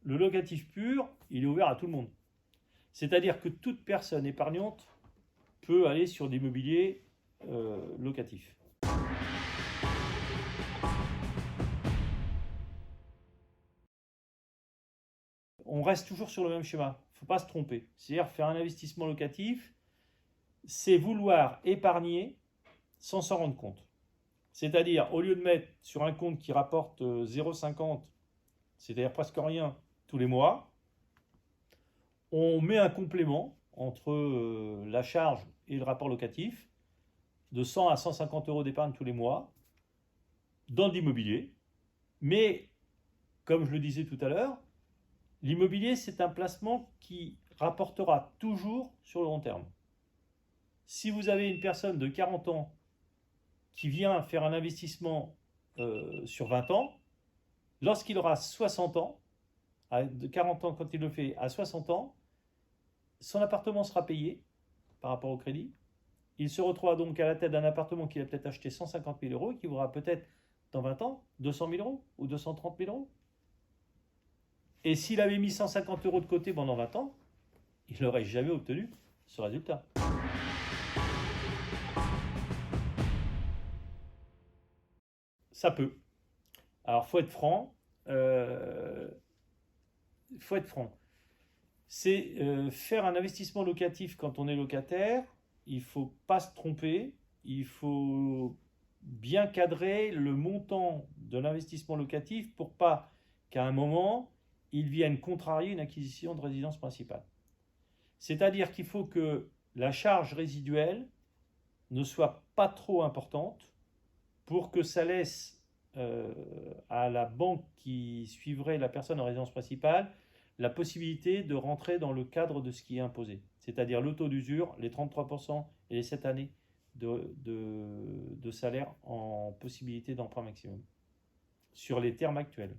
le locatif pur, il est ouvert à tout le monde. C'est-à-dire que toute personne épargnante peut aller sur l'immobilier locatif. On reste toujours sur le même schéma. Il ne faut pas se tromper. C'est-à-dire faire un investissement locatif, c'est vouloir épargner sans s'en rendre compte. C'est-à-dire, au lieu de mettre sur un compte qui rapporte 0,50, c'est-à-dire presque rien tous les mois, on met un complément entre la charge et le rapport locatif de 100 à 150 euros d'épargne tous les mois dans l'immobilier. Mais, comme je le disais tout à l'heure, l'immobilier, c'est un placement qui rapportera toujours sur le long terme. Si vous avez une personne de 40 ans qui vient faire un investissement sur 20 ans, lorsqu'il aura 60 ans, de 40 ans quand il le fait à 60 ans, son appartement sera payé par rapport au crédit. Il se retrouvera donc à la tête d'un appartement qu'il a peut-être acheté 150 000 euros et qui vaudra peut-être dans 20 ans 200 000 euros ou 230 000 euros. Et s'il avait mis 150 euros de côté pendant 20 ans, il n'aurait jamais obtenu ce résultat. Ça peut. Alors, il faut être franc. C'est faire un investissement locatif quand on est locataire. Il ne faut pas se tromper. Il faut bien cadrer le montant de l'investissement locatif pour pas qu'à un moment, il vienne contrarier une acquisition de résidence principale. C'est-à-dire qu'il faut que la charge résiduelle ne soit pas trop importante pour que ça laisse à la banque qui suivrait la personne en résidence principale la possibilité de rentrer dans le cadre de ce qui est imposé, c'est-à-dire le taux d'usure, les 33% et les 7 années de salaire en possibilité d'emprunt maximum sur les termes actuels.